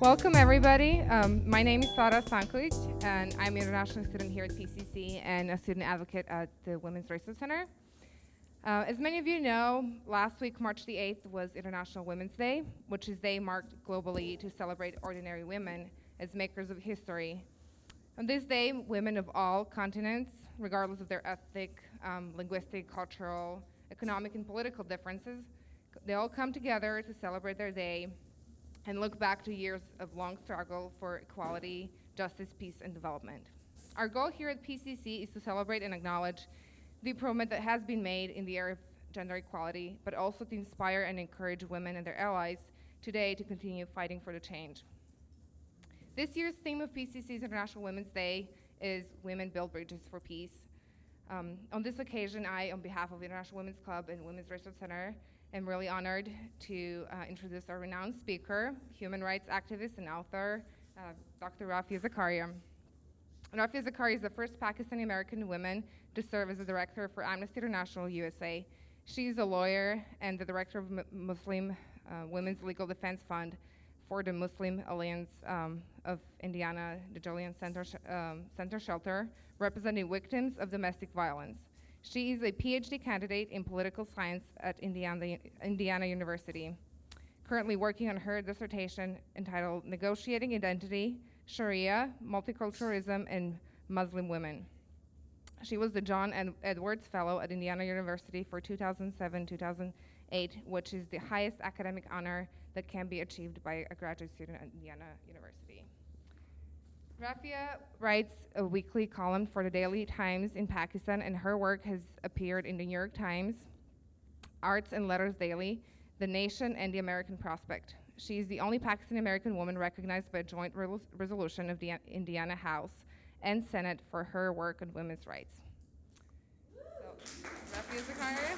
Welcome, everybody. My name is Sara Stankovic, and I'm an international student here at PCC and a student advocate at the Women's Research Center. As many of you know, last week, March the 8th, was International Women's Day, which is a day marked globally to celebrate ordinary women as makers of history. On this day, women of all continents, regardless of their ethnic, linguistic, cultural, economic, and political differences, they all come together to celebrate their day and look back to years of long struggle for equality, justice, peace, and development. Our goal here at PCC is to celebrate and acknowledge the improvement that has been made in the area of gender equality, but also to inspire and encourage women and their allies today to continue fighting for the change. This year's theme of PCC's International Women's Day is Women Build Bridges for Peace. On this occasion, I, on behalf of the International Women's Club and Women's Research Center, I'm really honored to introduce our renowned speaker, human rights activist and author, Dr. Rafia Zakaria. Rafia Zakaria is the first Pakistani-American woman to serve as the director for Amnesty International USA. She is a lawyer and the director of Muslim Women's Legal Defense Fund for the Muslim Alliance of Indiana, the Julian Center Shelter, representing victims of domestic violence. She is a PhD candidate in political science at Indiana University, currently working on her dissertation entitled Negotiating Identity, Sharia, Multiculturalism, and Muslim Women. She was the John Edwards Fellow at Indiana University for 2007-2008, which is the highest academic honor that can be achieved by a graduate student at Indiana University. Rafia writes a weekly column for the Daily Times in Pakistan, and her work has appeared in the New York Times, Arts and Letters Daily, The Nation, and the American Prospect. She is the only Pakistani-American woman recognized by a joint resolution of the Indiana House and Senate for her work on women's rights. So, Rafia Zakaria.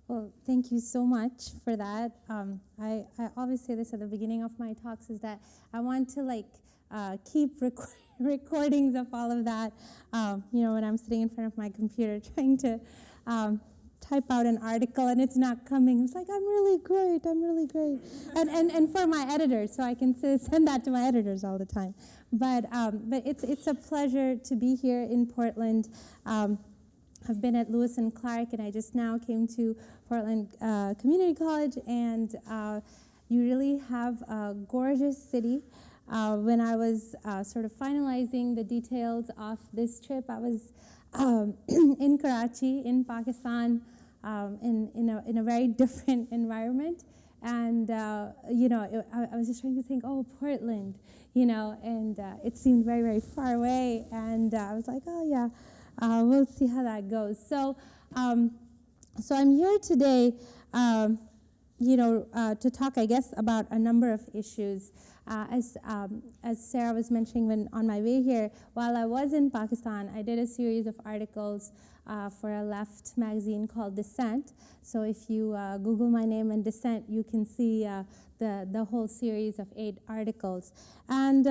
Well, thank you so much for that. I always say this at the beginning of my talks, is that I want to keep recordings of all of that, when I'm sitting in front of my computer trying to type out an article and it's not coming. It's like, I'm really great. And for my editors, so I can send that to my editors all the time. But it's a pleasure to be here in Portland. I've been at Lewis and Clark, and I just now came to Portland Community College, and you really have a gorgeous city. When I was sort of finalizing the details of this trip, I was in Karachi, in Pakistan, in a very different environment, and I was just trying to think, oh, Portland, and it seemed very, very far away, and I was like, oh yeah. We'll see how that goes. So I'm here today, to talk, I guess, about a number of issues. As Sarah was mentioning when on my way here, while I was in Pakistan, I did a series of articles for a left magazine called Dissent. So if you Google my name and Dissent, you can see the whole series of 8 articles. And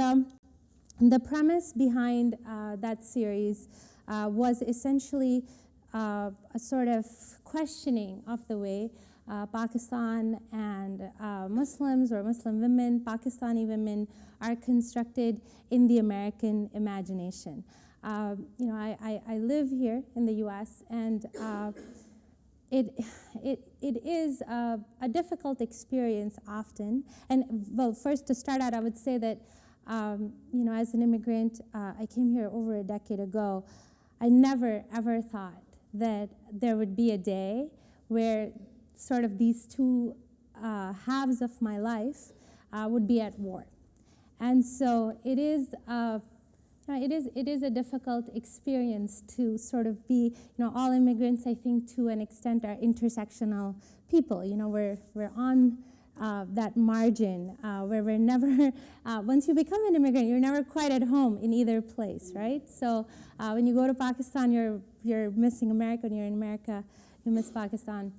the premise behind that series was essentially a sort of questioning of the way Pakistan and Muslims or Muslim women, Pakistani women, are constructed in the American imagination. I live here in the U.S., and it is a difficult experience often. And well, first to start out, I would say that as an immigrant, I came here over a decade ago. I never, ever thought that there would be a day where sort of these two halves of my life would be at war. And so it is a difficult experience to sort of be, all immigrants, I think, to an extent, are intersectional people. We're on that margin where we're never, once you become an immigrant, you're never quite at home in either place, right? So when you go to Pakistan, you're missing America. When you're in America, you miss Pakistan.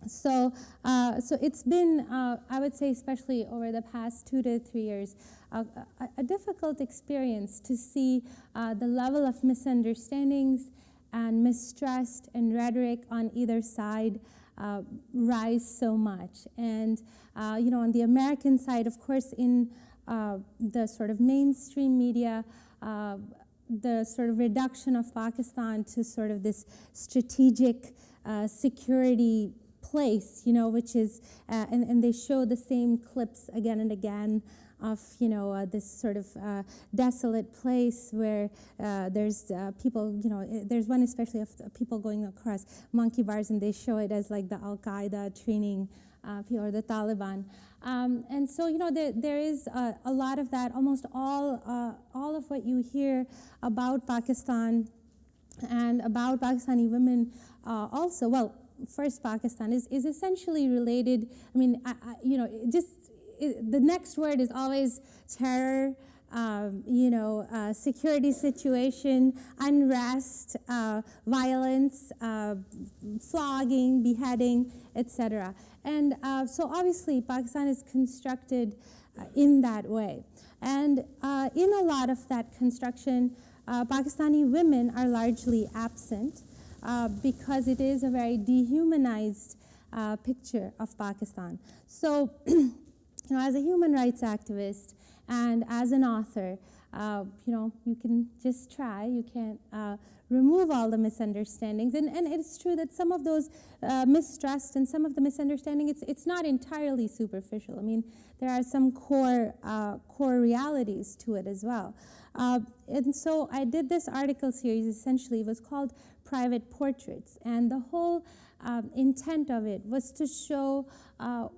So it's been, I would say, especially over the past 2 to 3 years, a difficult experience to see the level of misunderstandings and mistrust and rhetoric on either side rise so much. And on the American side, of course, in the sort of mainstream media, the sort of reduction of Pakistan to sort of this strategic security place, which is, and they show the same clips again and again of, this sort of desolate place where there's people, there's one especially of people going across monkey bars, and they show it as like the Al-Qaeda training or the Taliban. And so, there is a lot of that. Almost all of what you hear about Pakistan and about Pakistani women also, well, first Pakistan is essentially related. I mean, the next word is always terror, security situation, unrest, violence, flogging, beheading, etc. And so obviously Pakistan is constructed in that way. And in a lot of that construction, Pakistani women are largely absent because it is a very dehumanized picture of Pakistan. So, as a human rights activist and as an author, you can just try. You can't remove all the misunderstandings. And it's true that some of those mistrust and some of the misunderstanding, it's not entirely superficial. I mean, there are some core realities to it as well. And so I did this article series, essentially. It was called Private Portraits. And the whole intent of it was to show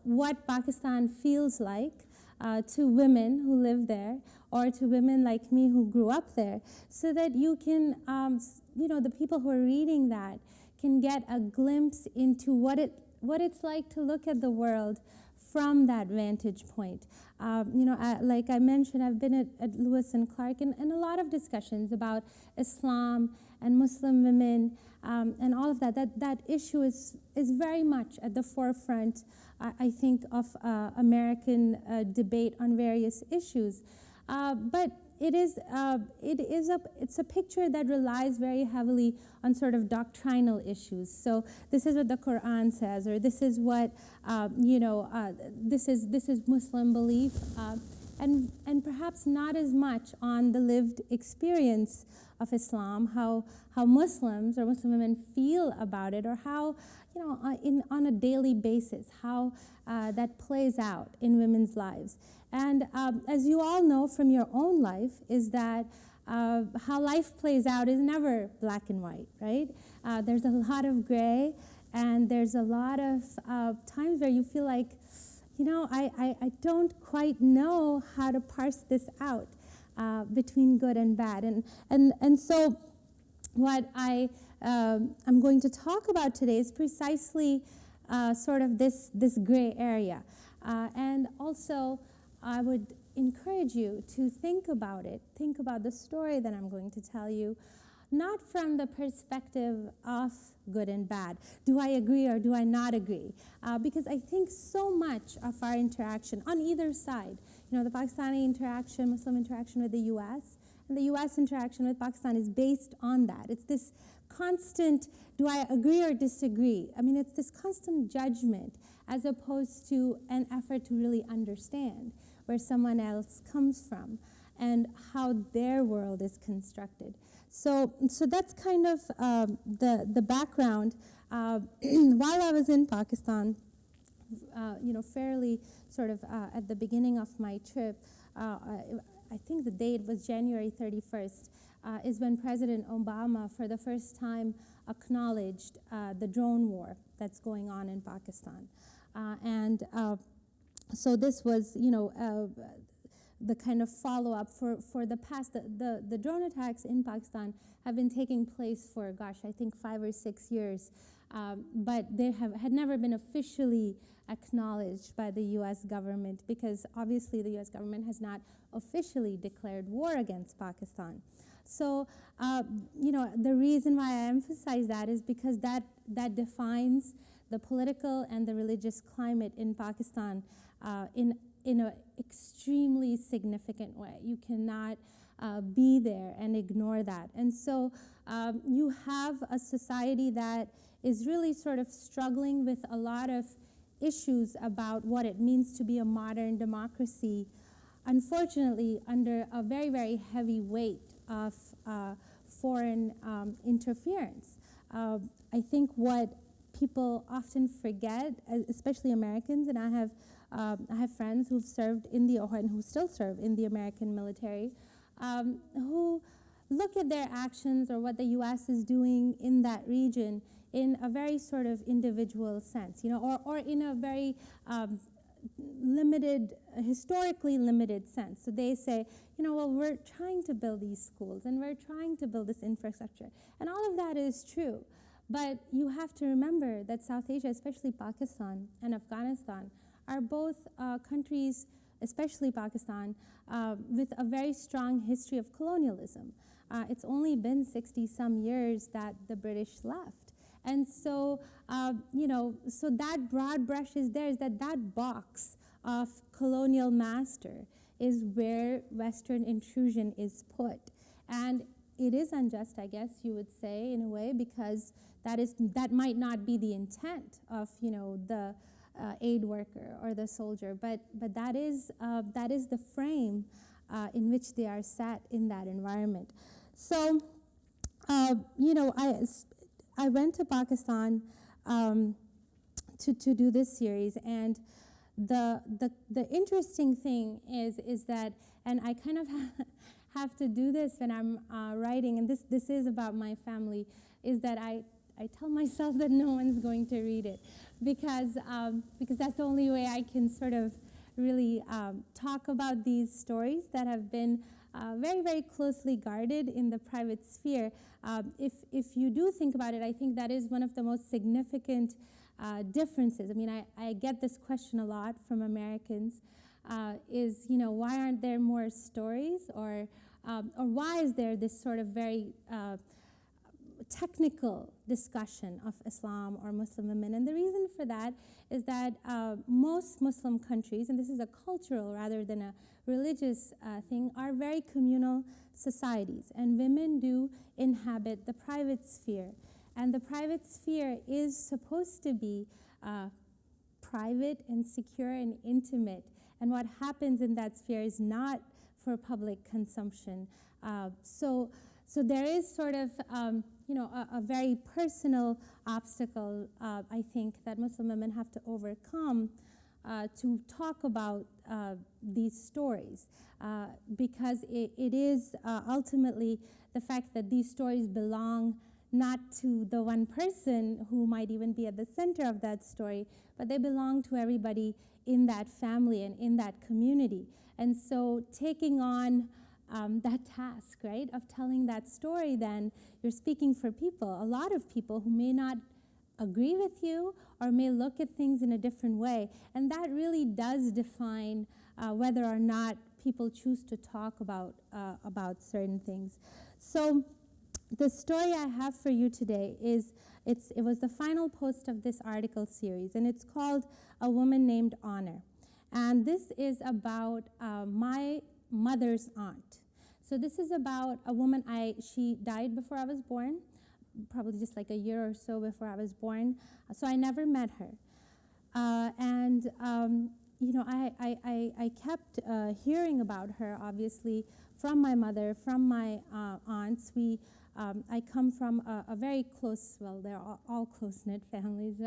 what Pakistan feels like to women who live there, or to women like me who grew up there, so that you can, the people who are reading that can get a glimpse into what it's like to look at the world from that vantage point. Like I mentioned, I've been at Lewis and Clark in a lot of discussions about Islam and Muslim women and all of that. That issue is very much at the forefront, I think, of American debate on various issues. But it's a picture that relies very heavily on sort of doctrinal issues. So this is what the Quran says, or this is what this is Muslim belief, and perhaps not as much on the lived experience of Islam, how Muslims or Muslim women feel about it, or how on a daily basis how that plays out in women's lives. And as you all know from your own life, is that how life plays out is never black and white, right? There's a lot of gray, and there's a lot of times where you feel like, I don't quite know how to parse this out between good and bad. And so what I'm going to talk about today is precisely sort of this gray area. And also, I would encourage you to think about it, think about the story that I'm going to tell you, not from the perspective of good and bad. Do I agree or do I not agree? Because I think so much of our interaction on either side, the Pakistani interaction, Muslim interaction with the U.S., and the U.S. interaction with Pakistan is based on that. It's this constant, do I agree or disagree? I mean, it's this constant judgment as opposed to an effort to really understand where someone else comes from and how their world is constructed. So that's kind of the background. While I was in Pakistan, fairly sort of at the beginning of my trip, I think the date was January 31st, is when President Obama, for the first time, acknowledged the drone war that's going on in Pakistan. So this was, the kind of follow-up for the past. The drone attacks in Pakistan have been taking place for, I think 5 or 6 years, but they had never been officially acknowledged by the U.S. government, because obviously the U.S. government has not officially declared war against Pakistan. So, the reason why I emphasize that is because that defines the political and the religious climate in Pakistan in an extremely significant way. You cannot be there and ignore that. And so you have a society that is really sort of struggling with a lot of issues about what it means to be a modern democracy, unfortunately under a very, very heavy weight of foreign interference. I think what people often forget, especially Americans, and I have friends who've served in the, and who still serve in the American military, who look at their actions or what the U.S. is doing in that region in a very sort of individual sense, or in a very limited, historically limited sense. So they say, well, we're trying to build these schools and we're trying to build this infrastructure. And all of that is true. But you have to remember that South Asia, especially Pakistan and Afghanistan, are both countries, especially Pakistan, with a very strong history of colonialism. It's only been 60-some years that the British left. And so, so that broad brush is there, is that box of colonial master is where Western intrusion is put. And it is unjust, I guess you would say, in a way, because that might not be the intent of, the aid worker or the soldier, but that is the frame in which they are set in that environment. So, I went to Pakistan to do this series, and the interesting thing is that, and I kind of have to do this when I'm writing, and this is about my family, is that I tell myself that no one's going to read it, because that's the only way I can sort of really talk about these stories that have been very, very closely guarded in the private sphere. If you do think about it, I think that is one of the most significant differences. I mean, I get this question a lot from Americans, is, why aren't there more stories, or why is there this sort of very technical discussion of Islam or Muslim women? And the reason for that is that most Muslim countries, and this is a cultural rather than a religious thing, are very communal societies, and women do inhabit the private sphere. And the private sphere is supposed to be private and secure and intimate, and what happens in that sphere is not for public consumption. So there is sort of a very personal obstacle, I think, that Muslim women have to overcome to talk about these stories, because it is ultimately the fact that these stories belong not to the one person who might even be at the center of that story, but they belong to everybody in that family and in that community. And so taking on that task, right, of telling that story, then you're speaking for people, a lot of people who may not agree with you or may look at things in a different way. And that really does define whether or not people choose to talk about certain things. So the story I have for you today is, it was the final post of this article series, and it's called A Woman Named Honor. And this is about my mother's aunt. So this is about a woman, she died before I was born, probably just like a year or so before I was born, so I never met her. I kept hearing about her, obviously, from my mother, from my aunts. I come from a very close, well, they're all close-knit families,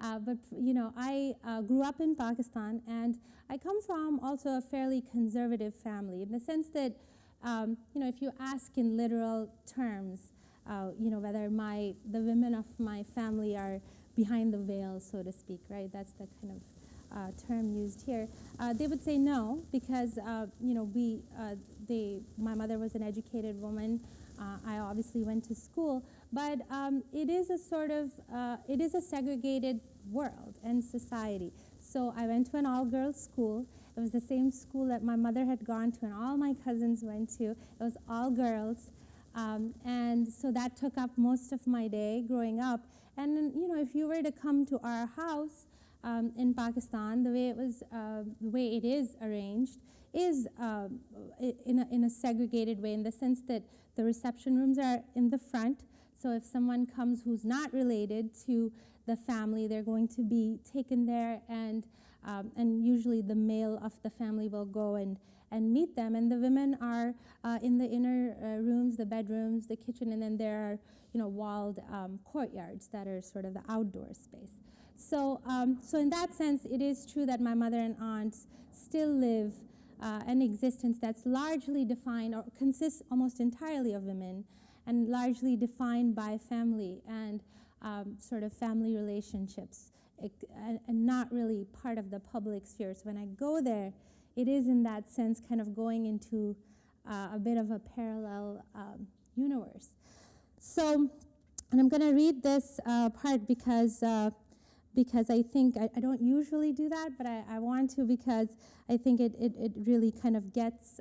but I grew up in Pakistan, and I come from also a fairly conservative family, in the sense that, if you ask in literal terms, whether the women of my family are behind the veil, so to speak, right? That's the kind of term used here. They would say no, because my mother was an educated woman. I obviously went to school, but it is a segregated world and society. So I went to an all-girls school. It was the same school that my mother had gone to and all my cousins went to. It was all girls. And so that took up most of my day growing up. And then, if you were to come to our house in Pakistan, the way it is arranged is in a segregated way, in the sense that the reception rooms are in the front. So if someone comes who's not related to the family, they're going to be taken there, and usually the male of the family will go and meet them. And the women are in the inner rooms, the bedrooms, the kitchen, and then there are walled courtyards that are sort of the outdoor space. So, so in that sense, it is true that my mother and aunts still live an existence that's largely defined or consists almost entirely of women, and largely defined by family and sort of family relationships, and not really part of the public sphere. So when I go there, it is in that sense kind of going into a bit of a parallel universe. So, and I'm going to read this part because I think I don't usually do that, but I want to, because I think it really kind of gets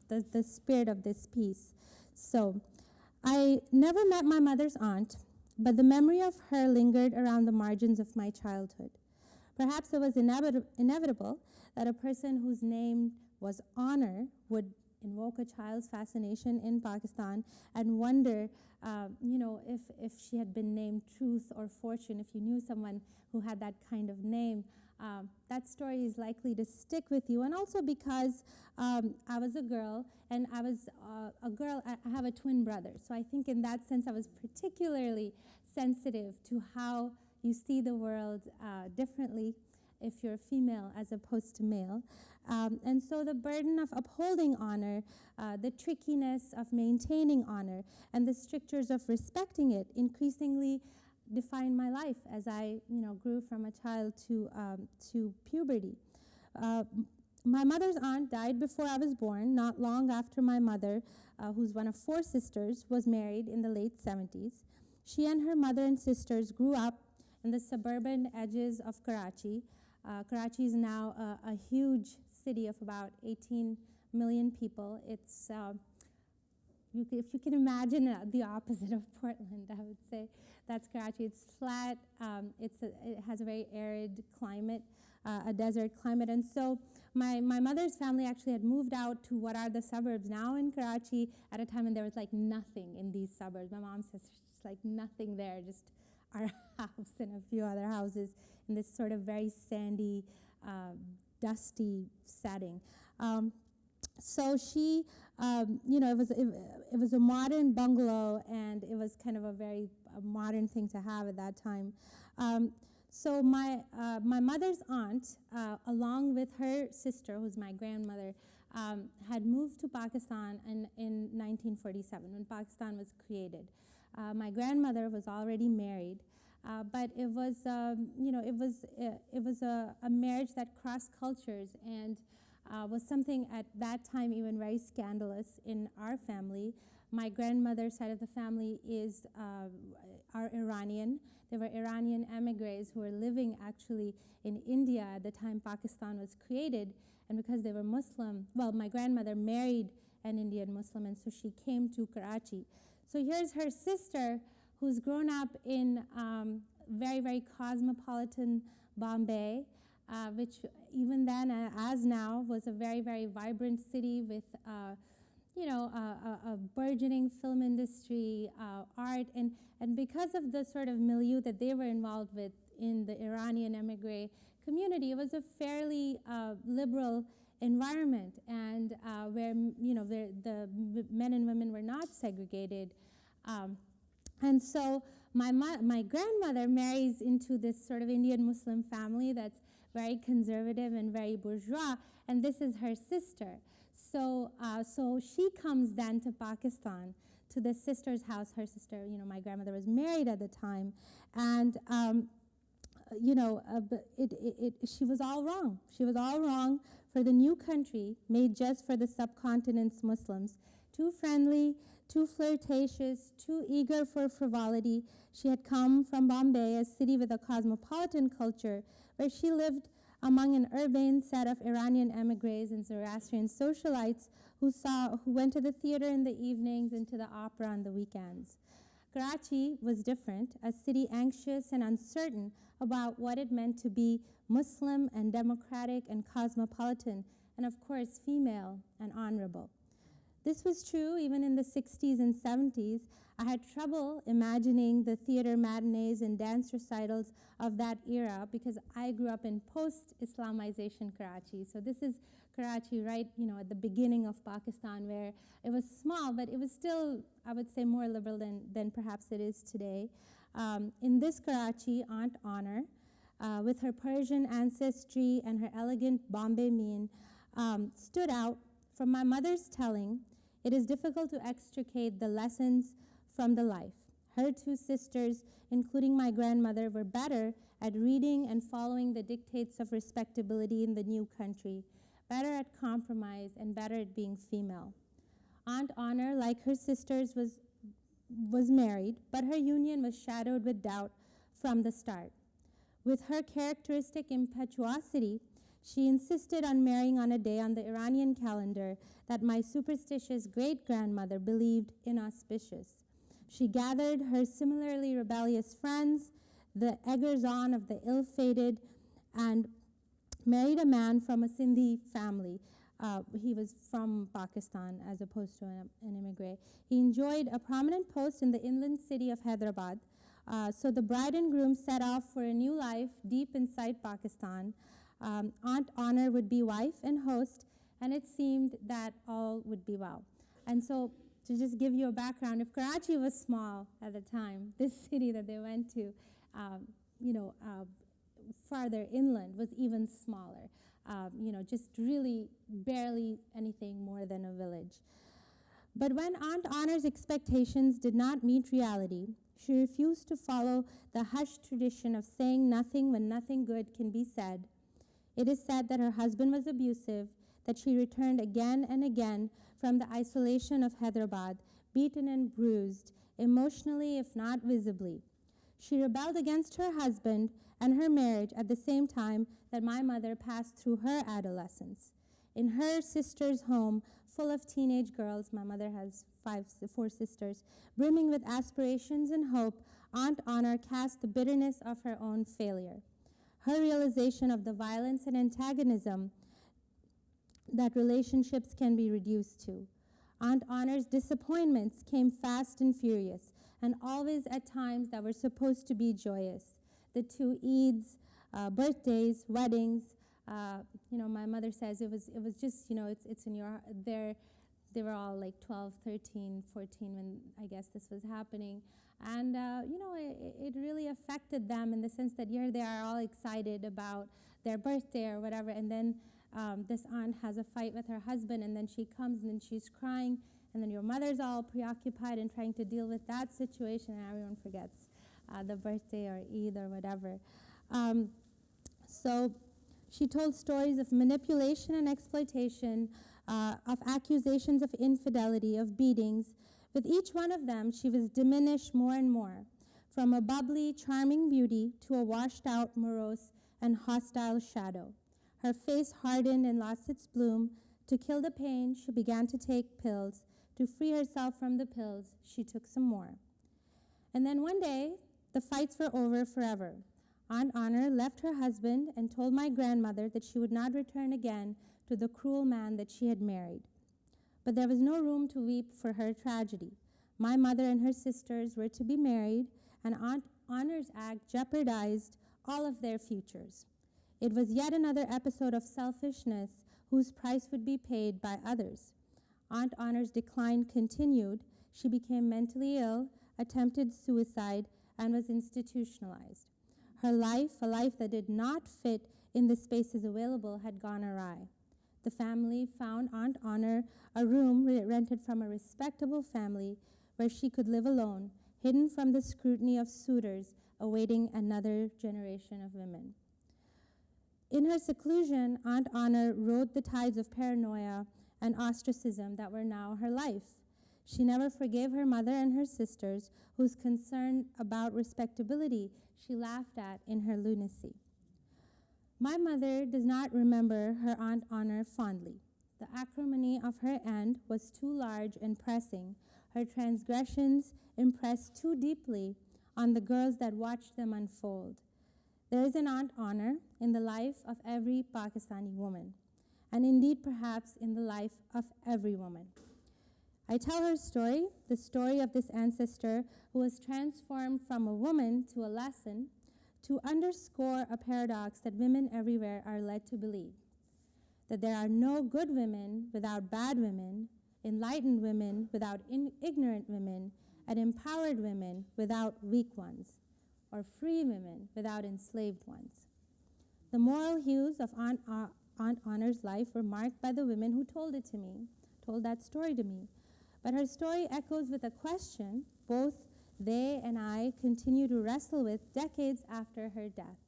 the spirit of this piece. So, I never met my mother's aunt, but the memory of her lingered around the margins of my childhood. Perhaps it was inevitable that a person whose name was Honor would invoke a child's fascination in Pakistan and wonder, if she had been named Truth or Fortune. If you knew someone who had that kind of name, that story is likely to stick with you. And also because I was a girl, and I was a girl, I have a twin brother. So I think in that sense I was particularly sensitive to how you see the world differently if you're female as opposed to male. And so the burden of upholding honor, the trickiness of maintaining honor, and the strictures of respecting it increasingly defined my life as I grew from a child to puberty. My mother's aunt died before I was born, not long after my mother, who's one of 4 sisters, was married in the late 70s. She and her mother and sisters grew up in the suburban edges of Karachi. Karachi is now a huge city of about 18 million people. It's, if you can imagine the opposite of Portland, I would say that's Karachi. It's flat, it has a very arid climate, a desert climate. And so my mother's family actually had moved out to what are the suburbs now in Karachi at a time when there was like nothing in these suburbs. My mom says just like nothing there, just our house and a few other houses in this sort of very sandy, dusty setting. So she, it was a modern bungalow, and it was kind of a very modern thing to have at that time. So my mother's aunt, along with her sister, who's my grandmother, had moved to Pakistan in 1947 when Pakistan was created. My grandmother was already married, but it was it was a marriage that crossed cultures and was something at that time even very scandalous in our family. My grandmother's side of the family are Iranian. They were Iranian emigres who were living actually in India at the time Pakistan was created, and because they were Muslim, well, my grandmother married an Indian Muslim, and so she came to Karachi. So here's her sister, who's grown up in very, very cosmopolitan Bombay, which even then, as now, was a very, very vibrant city with, a burgeoning film industry, art, and because of the sort of milieu that they were involved with in the Iranian emigre community, it was a fairly liberal environment, and where the men and women were not segregated. And so my grandmother marries into this sort of Indian Muslim family that's very conservative and very bourgeois, and this is her sister. So she comes then to Pakistan, to the sister's house. Her sister, my grandmother was married at the time, and she was all wrong. She was all wrong for the new country made just for the subcontinent's Muslims. Too friendly, too flirtatious, too eager for frivolity. She had come from Bombay, a city with a cosmopolitan culture, where she lived among an urbane set of Iranian emigres and Zoroastrian socialites who went to the theater in the evenings and to the opera on the weekends. Karachi was different, a city anxious and uncertain about what it meant to be Muslim and democratic and cosmopolitan, and of course female and honorable. This was true even in the 60s and 70s, I had trouble imagining the theater matinees and dance recitals of that era because I grew up in post-Islamization Karachi. So this is Karachi right, at the beginning of Pakistan, where it was small, but it was still, I would say, more liberal than perhaps it is today. In this Karachi, Aunt Honor, with her Persian ancestry and her elegant Bombay mien, stood out. From my mother's telling, it is difficult to extricate the lessons from the life. Her two sisters, including my grandmother, were better at reading and following the dictates of respectability in the new country, better at compromise, and better at being female. Aunt Honor, like her sisters, was married, but her union was shadowed with doubt from the start. With her characteristic impetuosity, she insisted on marrying on a day on the Iranian calendar that my superstitious great-grandmother believed inauspicious. She gathered her similarly rebellious friends, the eggers-on of the ill-fated, and married a man from a Sindhi family. He was from Pakistan as opposed to an immigrant. He enjoyed a prominent post in the inland city of Hyderabad. So the bride and groom set off for a new life deep inside Pakistan. Aunt Honor would be wife and host, and it seemed that all would be well. And so, to just give you a background, if Karachi was small at the time, this city that they went to, farther inland was even smaller. Just really barely anything more than a village. But when Aunt Honor's expectations did not meet reality, she refused to follow the hushed tradition of saying nothing when nothing good can be said. It is said that her husband was abusive, that she returned again and again from the isolation of Hyderabad, beaten and bruised, emotionally if not visibly. She rebelled against her husband and her marriage at the same time that my mother passed through her adolescence. In her sister's home, full of teenage girls, my mother has four sisters, brimming with aspirations and hope, Aunt Honor cast the bitterness of her own failure. Her realization of the violence and antagonism that relationships can be reduced to. Aunt Honor's disappointments came fast and furious, and always at times that were supposed to be joyous. The two Eids, birthdays, weddings. My mother says it was just, it's in your, they were all like 12, 13, 14 when I guess this was happening. And, it really affected them in the sense that here they are all excited about their birthday or whatever, and then this aunt has a fight with her husband, and then she comes and then she's crying, and then your mother's all preoccupied and trying to deal with that situation, and everyone forgets the birthday or Eid or whatever. So she told stories of manipulation and exploitation, of accusations of infidelity, of beatings. With each one of them, she was diminished more and more, from a bubbly, charming beauty to a washed-out, morose, and hostile shadow. Her face hardened and lost its bloom. To kill the pain, she began to take pills. To free herself from the pills, she took some more. And then one day, the fights were over forever. Aunt Honor left her husband and told my grandmother that she would not return again to the cruel man that she had married. But there was no room to weep for her tragedy. My mother and her sisters were to be married, and Aunt Honor's act jeopardized all of their futures. It was yet another episode of selfishness whose price would be paid by others. Aunt Honor's decline continued. She became mentally ill, attempted suicide, and was institutionalized. Her life, a life that did not fit in the spaces available, had gone awry. The family found Aunt Honor a room rented from a respectable family where she could live alone, hidden from the scrutiny of suitors awaiting another generation of women. In her seclusion, Aunt Honor rode the tides of paranoia and ostracism that were now her life. She never forgave her mother and her sisters, whose concern about respectability she laughed at in her lunacy. My mother does not remember her Aunt Honor fondly. The acrimony of her end was too large and pressing. Her transgressions impressed too deeply on the girls that watched them unfold. There is an Aunt Honor in the life of every Pakistani woman, and indeed perhaps in the life of every woman. I tell her story, the story of this ancestor who was transformed from a woman to a lesson, to underscore a paradox that women everywhere are led to believe, that there are no good women without bad women, enlightened women without ignorant women, and empowered women without weak ones, or free women without enslaved ones. The moral hues of Aunt Honor's life were marked by the women who told it to me, told that story to me. But her story echoes with a question both they and I continue to wrestle with decades after her death.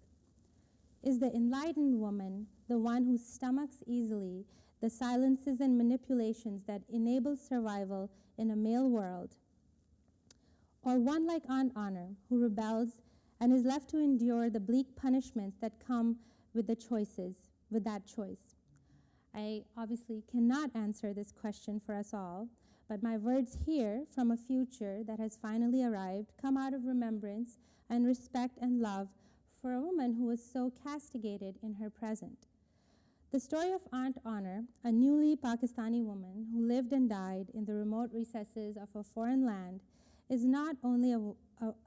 Is the enlightened woman the one who stomachs easily the silences and manipulations that enable survival in a male world? Or one like Aunt Honor, who rebels and is left to endure the bleak punishments that come with the choices, with that choice? I obviously cannot answer this question for us all, but my words here from a future that has finally arrived come out of remembrance and respect and love for a woman who was so castigated in her present. The story of Aunt Honor, a newly Pakistani woman who lived and died in the remote recesses of a foreign land, is not only a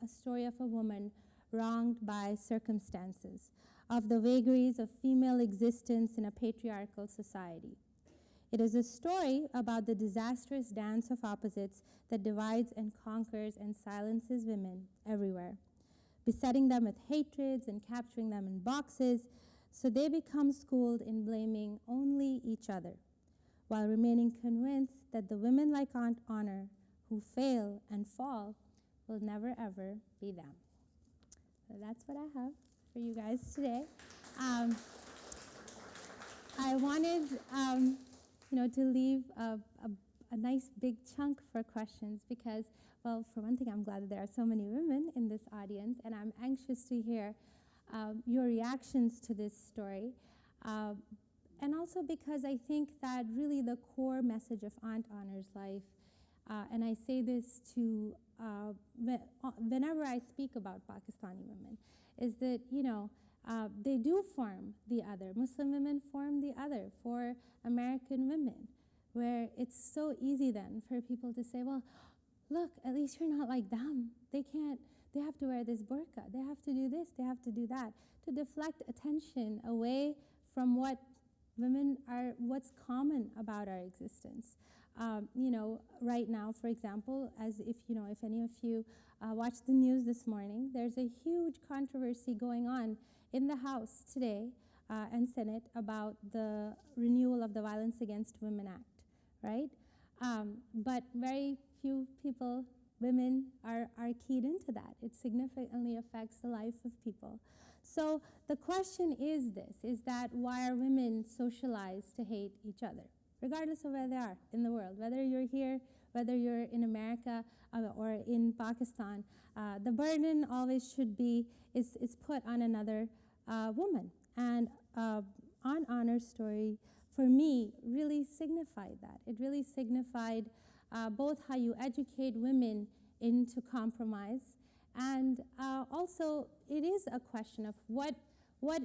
story of a woman wronged by circumstances, of the vagaries of female existence in a patriarchal society. It is a story about the disastrous dance of opposites that divides and conquers and silences women everywhere, besetting them with hatreds and capturing them in boxes, so they become schooled in blaming only each other, while remaining convinced that the women like Aunt Honor who fail and fall will never ever be them. So that's what I have for you guys today. I wanted to leave a nice big chunk for questions because, well, for one thing, I'm glad that there are so many women in this audience, and I'm anxious to hear your reactions to this story. And also because I think that really the core message of Aunt Honor's life, and I say this to whenever I speak about Pakistani women, is that, they do form the other. Muslim women form the other for American women, where it's so easy then for people to say, well, look, at least you're not like them. They have to wear this burqa. They have to do this. They have to do that, to deflect attention away from what's common about our existence. Right now, for example, as if any of you watched the news this morning, there's a huge controversy going on in the House today and Senate about the renewal of the Violence Against Women Act, right? But very few women are keyed into that. It significantly affects the life of people. So the question is that why are women socialized to hate each other, regardless of where they are in the world, whether you're here, whether you're in America or in Pakistan, the burden always is put on another woman. And Aunt Honor's story, for me, really signified that. It really signified both how you educate women into compromise, and also it is a question of what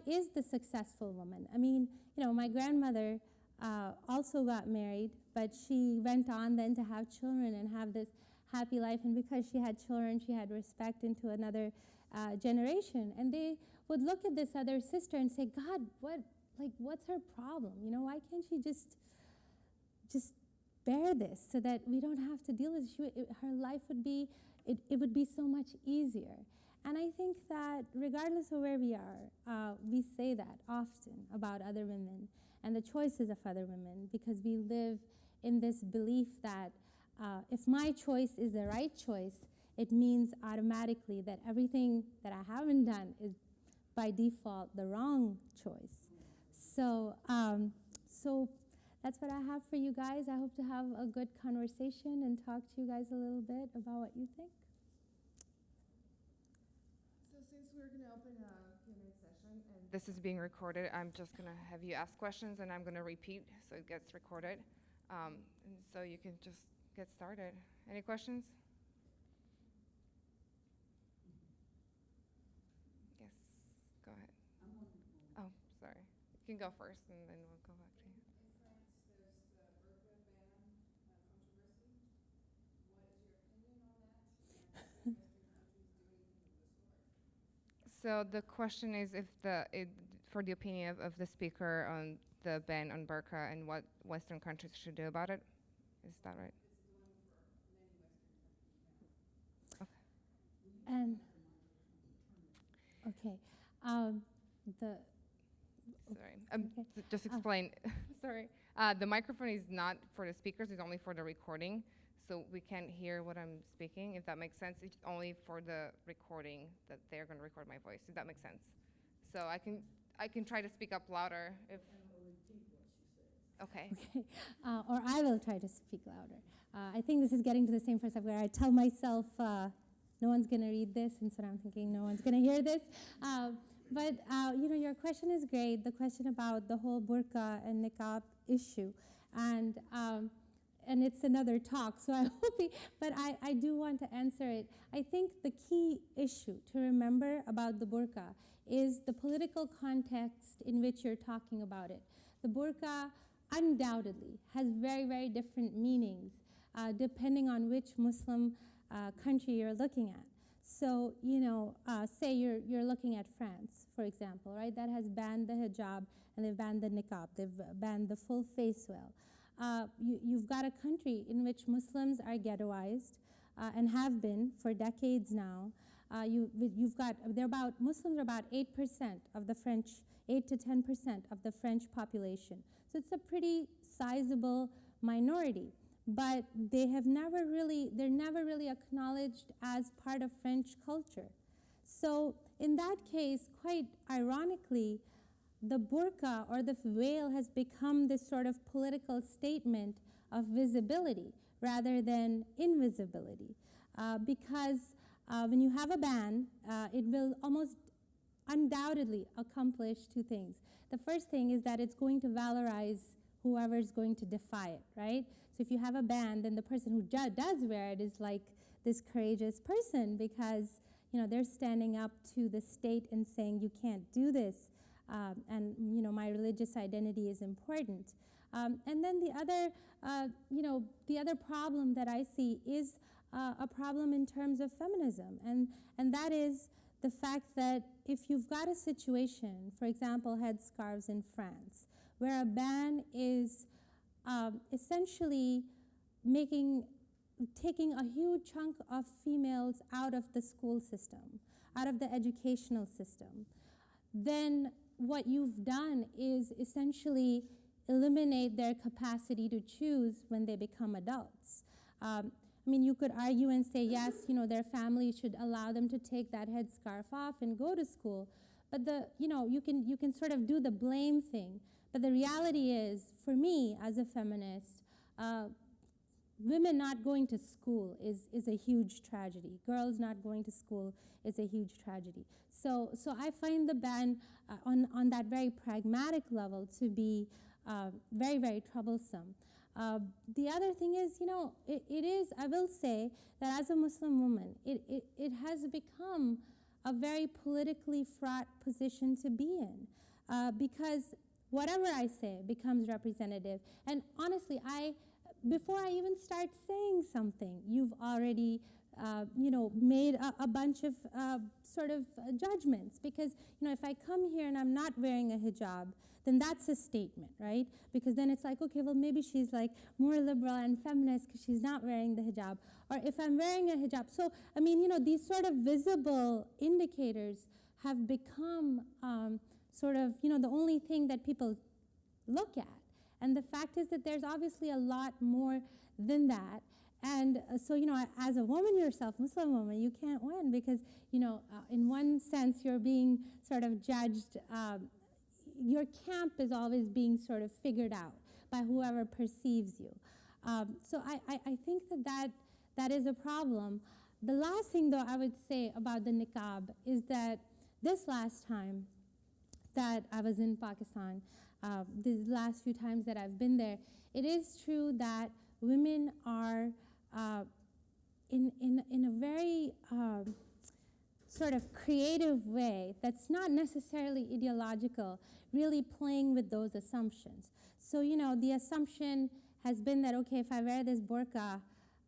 is the successful woman. I mean, my grandmother also got married, but she went on then to have children and have this happy life, and because she had children, she had respect into another generation. And they would look at this other sister and say, God, what's her problem? Why can't she just bear this so that we don't have to deal with it? Her life would be, it would be so much easier. And I think that regardless of where we are, we say that often about other women and the choices of other women, because we live in this belief that if my choice is the right choice, it means automatically that everything that I haven't done is by default the wrong choice. So that's what I have for you guys. I hope to have a good conversation and talk to you guys a little bit about what you think. So since we're going to open a Q&A session, and this is being recorded, I'm just going to have you ask questions, and I'm going to repeat so it gets recorded. And so you can just get started. Any questions? Yes, go ahead. Oh, sorry. You can go first, and then we'll go back to you. In France, there's the burqa ban controversy. So the question is if for the opinion of the speaker on the ban on burqa and what Western countries should do about it. Is that right? And okay, the Sorry. okay. Just explain. Sorry. The microphone is not for the speakers, it's only for the recording. So we can't hear what I'm speaking, if that makes sense. It's only for the recording that they're going to record my voice, if that makes sense. So I can try to speak up louder if. Okay. Okay, or I will try to speak louder. I think this is getting to the same first step where I tell myself no one's going to read this, and so I'm thinking no one's going to hear this. But your question is great. The question about the whole burqa and niqab issue, and it's another talk. So I hope, but I do want to answer it. I think the key issue to remember about the burqa is the political context in which you're talking about it. The burqa undoubtedly has very, very different meanings depending on which Muslim country you're looking at. So, say you're looking at France, for example, right? That has banned the hijab and they've banned the niqab, they've banned the full face veil. You've got a country in which Muslims are ghettoized and have been for decades now. Muslims are about 8% of the French, 8 to 10% of the French population. So it's a pretty sizable minority. But they're never really acknowledged as part of French culture. So in that case, quite ironically, the burqa or the veil has become this sort of political statement of visibility rather than invisibility. Because when you have a ban, it will almost undoubtedly accomplish two things. The first thing is that it's going to valorize whoever's going to defy it, right? So if you have a ban, then the person who does wear it is like this courageous person because they're standing up to the state and saying you can't do this, and my religious identity is important. And then the other problem that I see is a problem in terms of feminism, and that is the fact that if you've got a situation, for example, headscarves in France, where a ban is essentially taking a huge chunk of females out of the school system, out of the educational system, then what you've done is essentially eliminate their capacity to choose when they become adults. You could argue and say, yes, their family should allow them to take that headscarf off and go to school, but you can sort of do the blame thing. But the reality is, for me as a feminist, women not going to school is a huge tragedy. Girls not going to school is a huge tragedy. So I find the ban on that very pragmatic level to be very, very troublesome. The other thing is, it is, I will say that as a Muslim woman, it has become a very politically fraught position to be in because whatever I say becomes representative. And honestly, before I even start saying something, you've already made a bunch of sort of judgments. Because if I come here and I'm not wearing a hijab, then that's a statement, right? Because then it's like, okay, well, maybe she's like more liberal and feminist because she's not wearing the hijab. Or if I'm wearing a hijab. So, these sort of visible indicators have become sort of, the only thing that people look at. And the fact is that there's obviously a lot more than that. And so, as a woman yourself, Muslim woman, you can't win because, in one sense, you're being sort of judged. Your camp is always being sort of figured out by whoever perceives you. So I think that is a problem. The last thing, though, I would say about the niqab is that this last time that I was in Pakistan, the last few times that I've been there, it is true that women are in a very sort of creative way that's not necessarily ideological, really playing with those assumptions. So, the assumption has been that, okay, if I wear this burqa,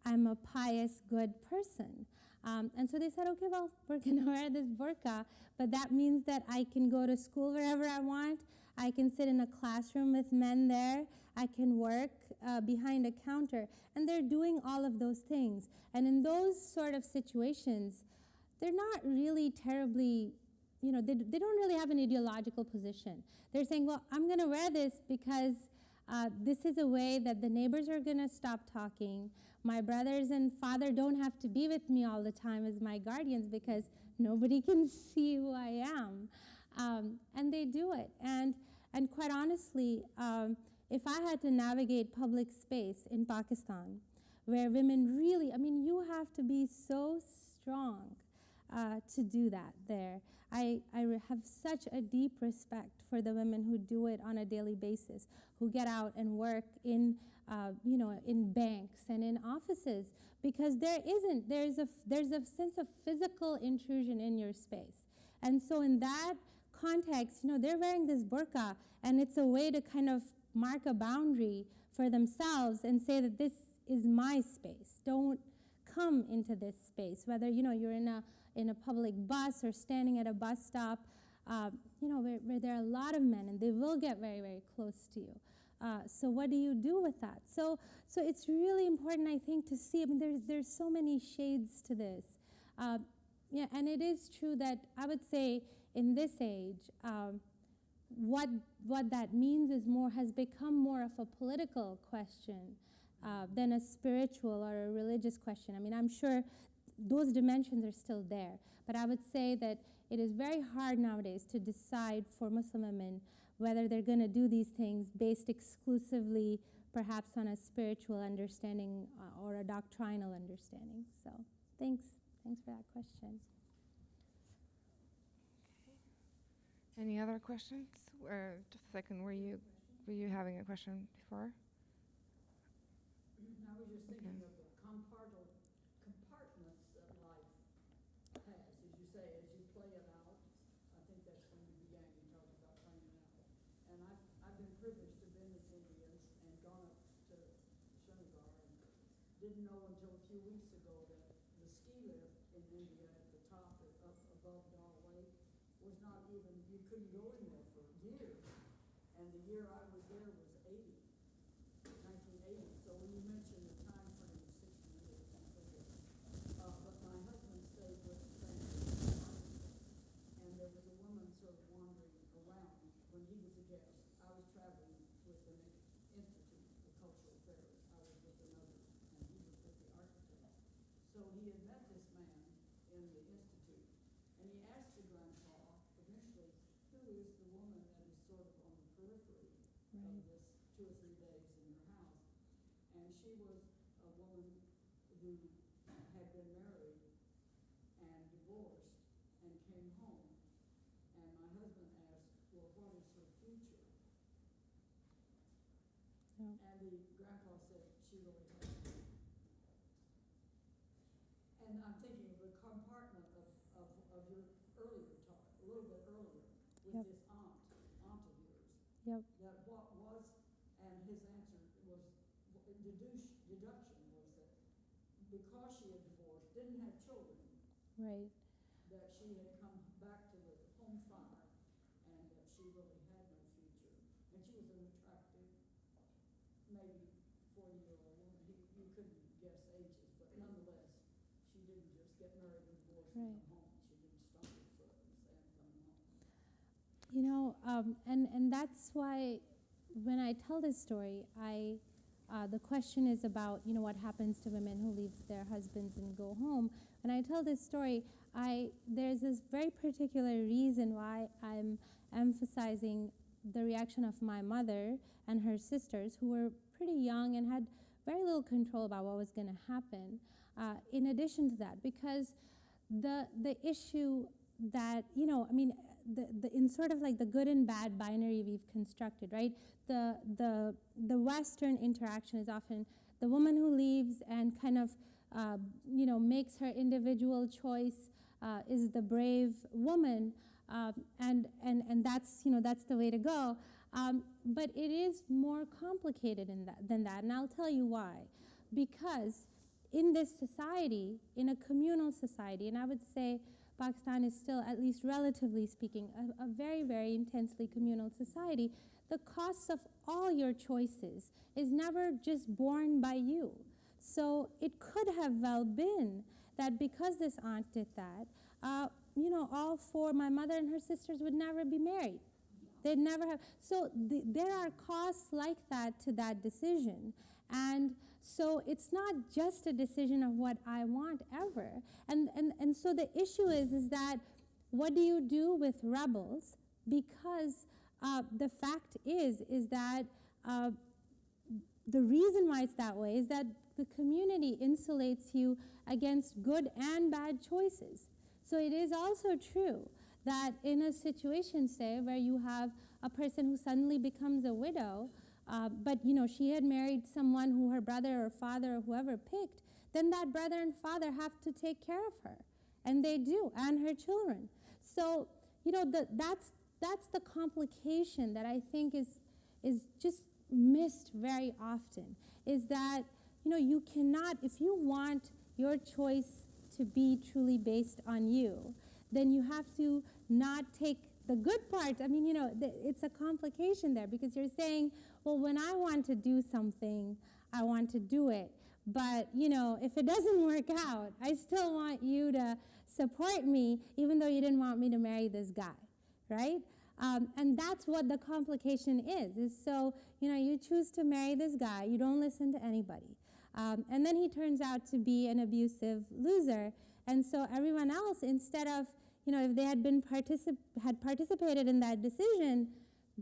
I'm a pious, good person. And so they said, okay, well, we're going to wear this burqa, but that means that I can go to school wherever I want. I can sit in a classroom with men there. I can work behind a counter. And they're doing all of those things. And in those sort of situations, they're not really terribly, they don't really have an ideological position. They're saying, well, I'm going to wear this because this is a way that the neighbors are going to stop talking. My brothers and father don't have to be with me all the time as my guardians because nobody can see who I am. And they do it. And quite honestly, if I had to navigate public space in Pakistan, where women really, you have to be so strong to do that there. I have such a deep respect for the women who do it on a daily basis, who get out and work in, in banks and in offices, because there's a sense of physical intrusion in your space. And so in that context, they're wearing this burqa, and it's a way to kind of mark a boundary for themselves and say that this is my space. Don't come into this space, whether you're in a public bus or standing at a bus stop, where there are a lot of men and they will get very, very close to you. So what do you do with that? So it's really important, I think, to see. There's so many shades to this. And it is true that I would say in this age, what that means has become more of a political question than a spiritual or a religious question. I'm sure those dimensions are still there, but I would say that it is very hard nowadays to decide for Muslim women whether they're going to do these things based exclusively perhaps on a spiritual understanding or a doctrinal understanding. So thanks for that question. Okay. Any other questions? Just a second, were you having a question before? I was just thinking of the compartments that life has, as you say, as you play it out. I think that's when you began, you talked about playing it out. And I've been privileged to have been with Indians and gone up to Srinagar and didn't know until a few weeks ago that the ski lift in India at the top, up above Dal Lake, was not even, you couldn't go in there for years. And the year I was there was 1980. So when you mentioned the time frame of 60 years, but my husband stayed with the family, and there was a woman sort of wandering around when he was a guest. I was traveling with an institute of cultural affairs. I was with another, and he was with the architect. So he had met this man in the institute, and he asked the grandpa initially, who is the woman that is sort of on the periphery of this 2 or 3 days in your house? And she was a woman who had been married and divorced and came home. And my husband asked, well, what is her future? Yeah. And the grandpa said, she really has. And I'm thinking of the compartment of your earlier talk, a little bit earlier, with Yep. this aunt of yours. Yep. That what was, and his answer was, deduction was that because she had divorced, didn't have children, Right. that she had come back to the home fire and that she really had no future. And she was an attractive, maybe 40-year-old woman. You couldn't guess ages, but nonetheless, she didn't just get married and divorced and come home. She didn't stomp her foot and say, I'm coming home. And that's why when I tell this story, the question is about, what happens to women who leave their husbands and go home. When I tell this story, there's this very particular reason why I'm emphasizing the reaction of my mother and her sisters, who were pretty young and had very little control about what was going to happen. In addition to that, because the issue that, in sort of like the good and bad binary we've constructed, right? The Western interaction is often the woman who leaves and kind of, makes her individual choice, is the brave woman, and that's the way to go. But it is more complicated than that, and I'll tell you why. Because in this society, in a communal society, and I would say Pakistan is still, at least relatively speaking, a very, very intensely communal society, the costs of all your choices is never just borne by you. So it could have well been that because this aunt did that, all four, my mother and her sisters would never be married. They'd never have. So there are costs like that to that decision. And so it's not just a decision of what I want ever. And so the issue is that what do you do with rebels? Because the fact is that the reason why it's that way is that the community insulates you against good and bad choices. So it is also true that in a situation, say, where you have a person who suddenly becomes a widow, but she had married someone who her brother or father or whoever picked, then that brother and father have to take care of her, and they do, and her children. So that's the complication that I think is just missed very often, is that you cannot, if you want your choice to be truly based on you, then you have to not take the good part. I mean, it's a complication there, because you're saying, well, when I want to do something, I want to do it. But, if it doesn't work out, I still want you to support me, even though you didn't want me to marry this guy, right? And that's what the complication is so, you choose to marry this guy, you don't listen to anybody. And then he turns out to be an abusive loser. And so everyone else, instead of, if they had participated in that decision,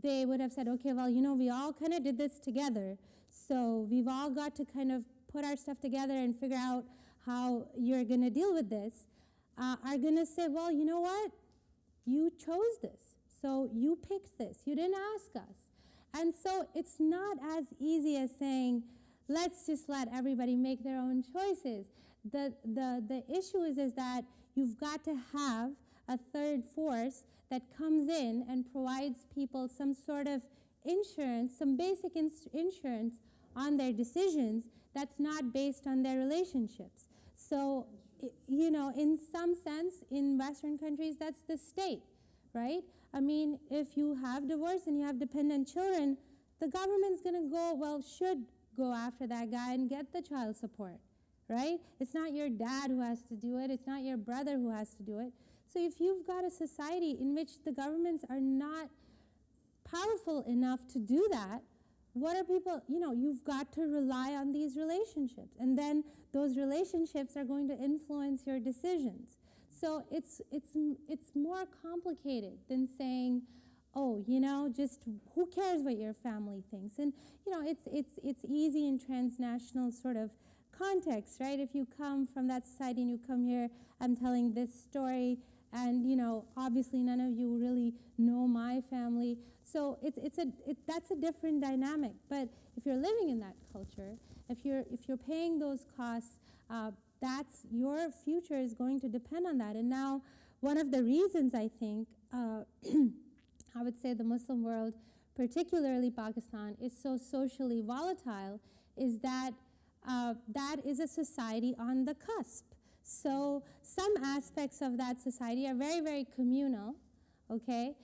they would have said, okay, well, we all kind of did this together, so we've all got to kind of put our stuff together and figure out how you're going to deal with this, are going to say, well, you know what? You chose this, so you picked this. You didn't ask us. And so it's not as easy as saying, let's just let everybody make their own choices. The issue is that you've got to have a third force that comes in and provides people some sort of insurance, some basic insurance on their decisions that's not based on their relationships. So, in some sense, in Western countries, that's the state, right? I mean, if you have divorce and you have dependent children, the government's going to should go after that guy and get the child support, right? It's not your dad who has to do it. It's not your brother who has to do it. So if you've got a society in which the governments are not powerful enough to do that, what are people, you've got to rely on these relationships. And then those relationships are going to influence your decisions. So it's more complicated than saying, oh, just who cares what your family thinks? And, it's easy in transnational sort of context, right? If you come from that society and you come here, I'm telling this story, and, obviously none of you really know my family. So that's a different dynamic. But if you're living in that culture, if you're paying those costs, that's your future is going to depend on that. And now, one of the reasons I think I would say the Muslim world, particularly Pakistan, is so socially volatile is that that is a society on the cusp. So some aspects of that society are very, very communal, okay?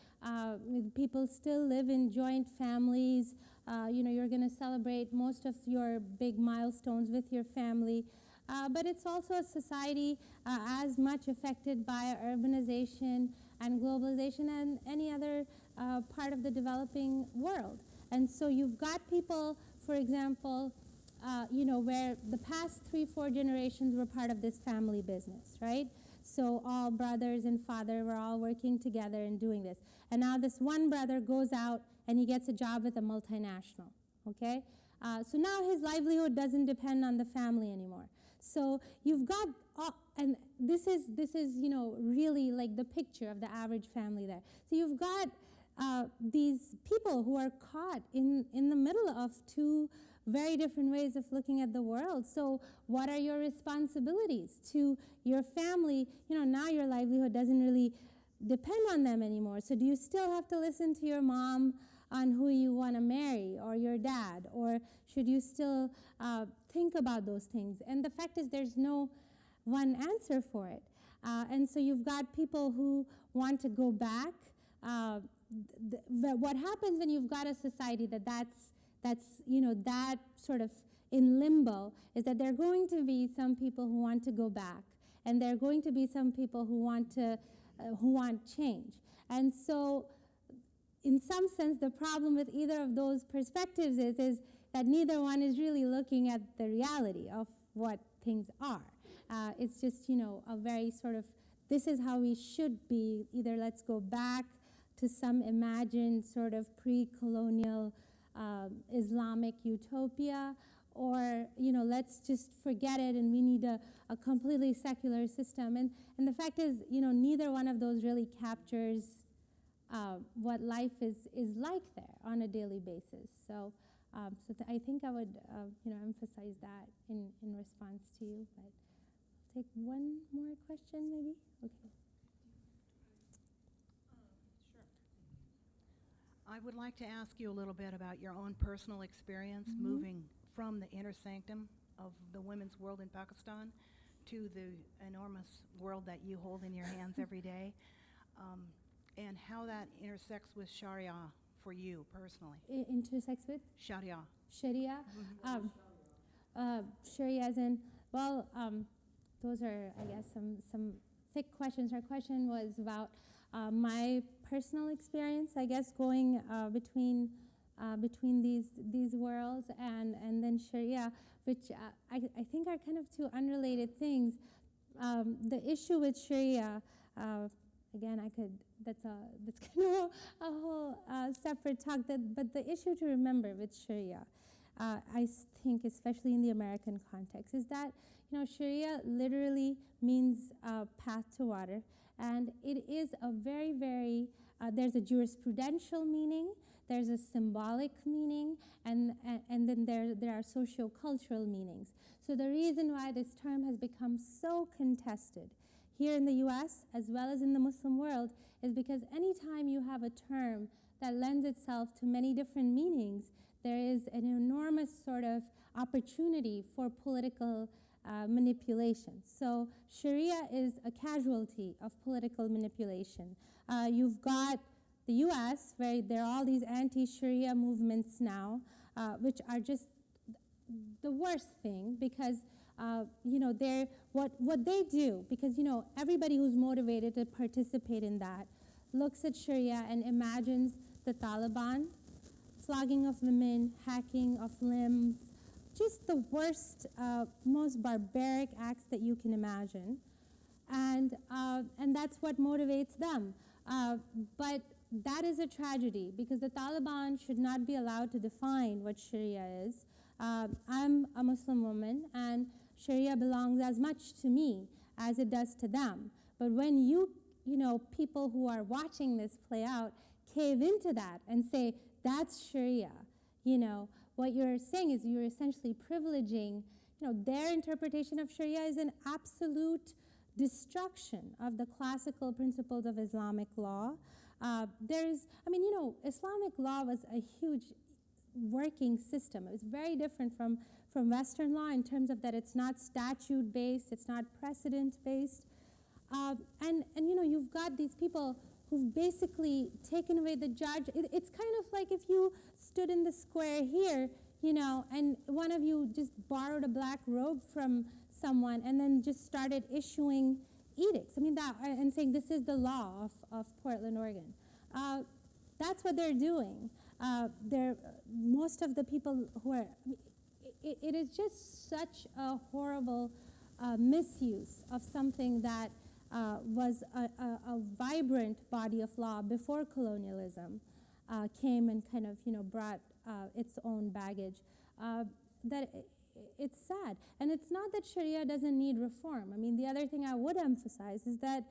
People still live in joint families. You're going to celebrate most of your big milestones with your family. But it's also a society as much affected by urbanization and globalization and any other part of the developing world. And so you've got people, for example, where the past 3-4 generations were part of this family business, right? So all brothers and father were all working together and doing this. And now this one brother goes out and he gets a job with a multinational, okay? So now his livelihood doesn't depend on the family anymore. So you've got, and this is really like the picture of the average family there. So you've got these people who are caught in the middle of two very different ways of looking at the world. So what are your responsibilities to your family? Now your livelihood doesn't really depend on them anymore. So do you still have to listen to your mom on who you want to marry or your dad, or should you still think about those things? And the fact is there's no one answer for it. And so you've got people who want to go back. What happens when you've got a society that's that sort of in limbo is that there are going to be some people who want to go back, and there are going to be some people who want change. And so in some sense, the problem with either of those perspectives is that neither one is really looking at the reality of what things are. It's just, a very sort of, this is how we should be. Either let's go back to some imagined sort of pre-colonial Islamic utopia, or, let's just forget it and we need a completely secular system. And the fact is, neither one of those really captures what life is like there on a daily basis. So, I think I would, emphasize that in response to you. But I'll take one more question, maybe. Okay. Sure. I would like to ask you a little bit about your own personal experience moving from the inner sanctum of the women's world in Pakistan to the enormous world that you hold in your hands every day, and how that intersects with Sharia for you personally. Intersects with? Sharia. Sharia? Sharia as in, well, those are, I guess, some thick questions. Our question was about my personal experience, I guess, going between these worlds and then Sharia, which I think are kind of two unrelated things. The issue with Sharia, again, that's kind of a whole separate talk. But the issue to remember with Sharia, I think, especially in the American context, is that Sharia literally means path to water, and it is a very, very there's a jurisprudential meaning, there's a symbolic meaning, and then there are socio-cultural meanings. So the reason why this term has become so contested here in the U.S. as well as in the Muslim world is because anytime you have a term that lends itself to many different meanings, there is an enormous sort of opportunity for political manipulation. So Sharia is a casualty of political manipulation. You've got the U.S., where there are all these anti-Sharia movements now, which are just the worst thing because they're what they do, because everybody who's motivated to participate in that looks at Sharia and imagines the Taliban, flogging of women, hacking of limbs, just the worst, most barbaric acts that you can imagine, and that's what motivates them. But that is a tragedy because the Taliban should not be allowed to define what Sharia is. I'm a Muslim woman, and Sharia belongs as much to me as it does to them. But when people who are watching this play out cave into that and say, that's Sharia, what you're saying is you're essentially privileging, their interpretation of Sharia is an absolute destruction of the classical principles of Islamic law. Islamic law was a huge working system. It was very different from Western law in terms of that it's not statute-based, it's not precedent-based. You've got these people who've basically taken away the judge. It's kind of like if you stood in the square here, and one of you just borrowed a black robe from someone and then just started issuing edicts. And saying this is the law of Portland, Oregon. That's what they're doing. Most of the people who are, it is just such a horrible misuse of something that was a vibrant body of law before colonialism came and kind of brought its own baggage. It's sad, and it's not that Sharia doesn't need reform. The other thing I would emphasize is that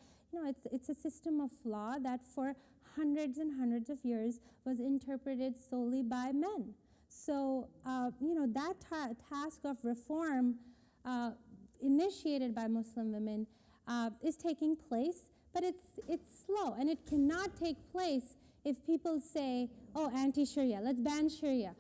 it's a system of law that for hundreds and hundreds of years was interpreted solely by men. So that task of reform initiated by Muslim women is taking place, but it's slow, and it cannot take place if people say, oh, anti-Sharia, let's ban Sharia.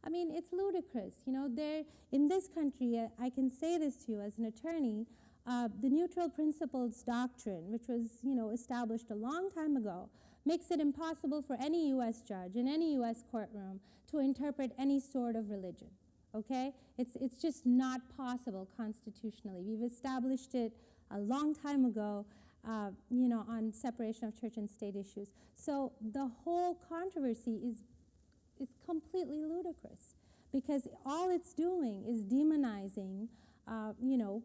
I mean, it's ludicrous. You know, there in this country, I can say this to you as an attorney, the neutral principles doctrine, which was, you know, established a long time ago, makes it impossible for any U.S. judge in any U.S. courtroom to interpret any sort of religion. Okay? It's just not possible constitutionally. We've established it a long time ago, you know, on separation of church and state issues. So the whole controversy is completely ludicrous, because all it's doing is demonizing, you know,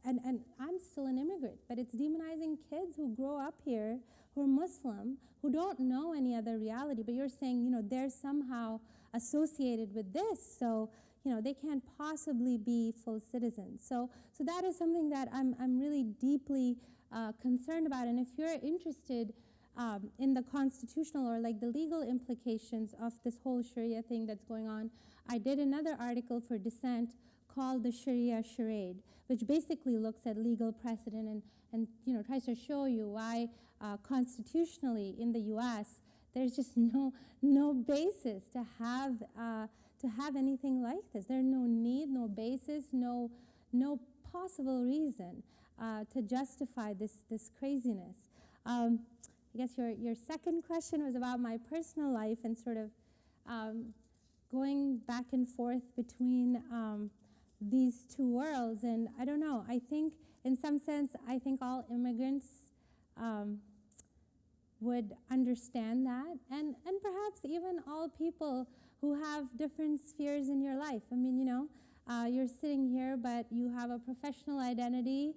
and I'm still an immigrant, but it's demonizing kids who grow up here, who are Muslim, who don't know any other reality, but you're saying, you know, they're somehow associated with this, so, you know, they can't possibly be full citizens. So that is something that I'm really deeply concerned about, and if you're interested in the constitutional or like the legal implications of this whole Sharia thing that's going on, I did another article for Dissent called the Sharia Charade, which basically looks at legal precedent and you know, tries to show you why constitutionally in the U.S. there's just no basis to have anything like this. There's no need, no basis, no possible reason to justify this craziness. I guess your second question was about my personal life and sort of going back and forth between these two worlds. And I don't know, I think in some sense, I think all immigrants would understand that, and perhaps even all people who have different spheres in your life. I mean, you know, you're sitting here, but you have a professional identity,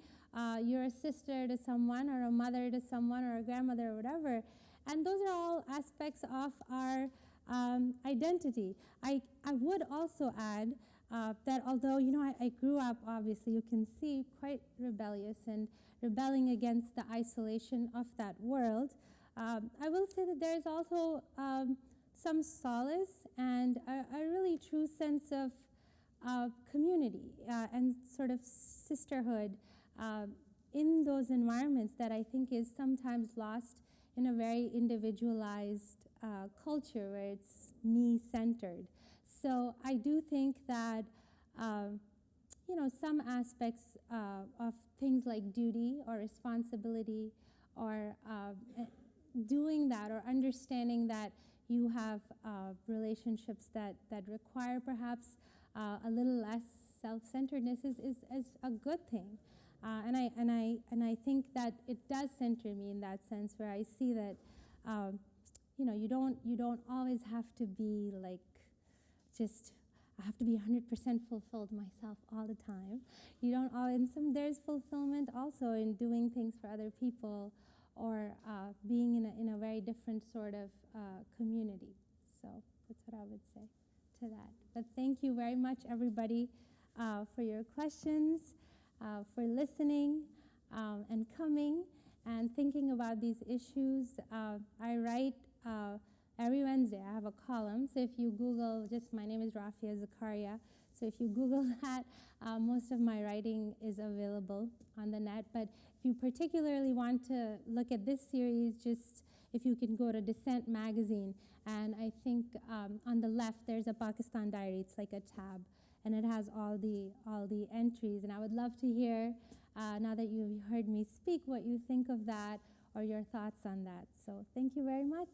you're a sister to someone, or a mother to someone, or a grandmother, or whatever, and those are all aspects of our identity. I would also add that although, you know, I grew up, obviously, you can see, quite rebellious and rebelling against the isolation of that world, I will say that there's also some solace and a really true sense of community and sort of sisterhood in those environments that I think is sometimes lost in a very individualized culture where it's me-centered. So I do think that, you know, some aspects of things like duty or responsibility or doing that or understanding that you have relationships that require perhaps a little less self-centeredness is a good thing. And I think that it does center me in that sense, where I see that, you know, you don't always have to be like, just, I have to be 100% fulfilled myself all the time. You don't always, there's fulfillment also in doing things for other people, or being in a very different sort of community. So that's what I would say to that. But thank you very much, everybody, for your questions, for listening and coming and thinking about these issues. I write every Wednesday. I have a column. So if you Google, just my name is Rafia Zakaria. So if you Google that, most of my writing is available on the net. But if you particularly want to look at this series, just if you can go to Dissent magazine, and I think on the left there's a Pakistan diary. It's like a tab, and it has all the entries. And I would love to hear, now that you've heard me speak, what you think of that or your thoughts on that. So thank you very much.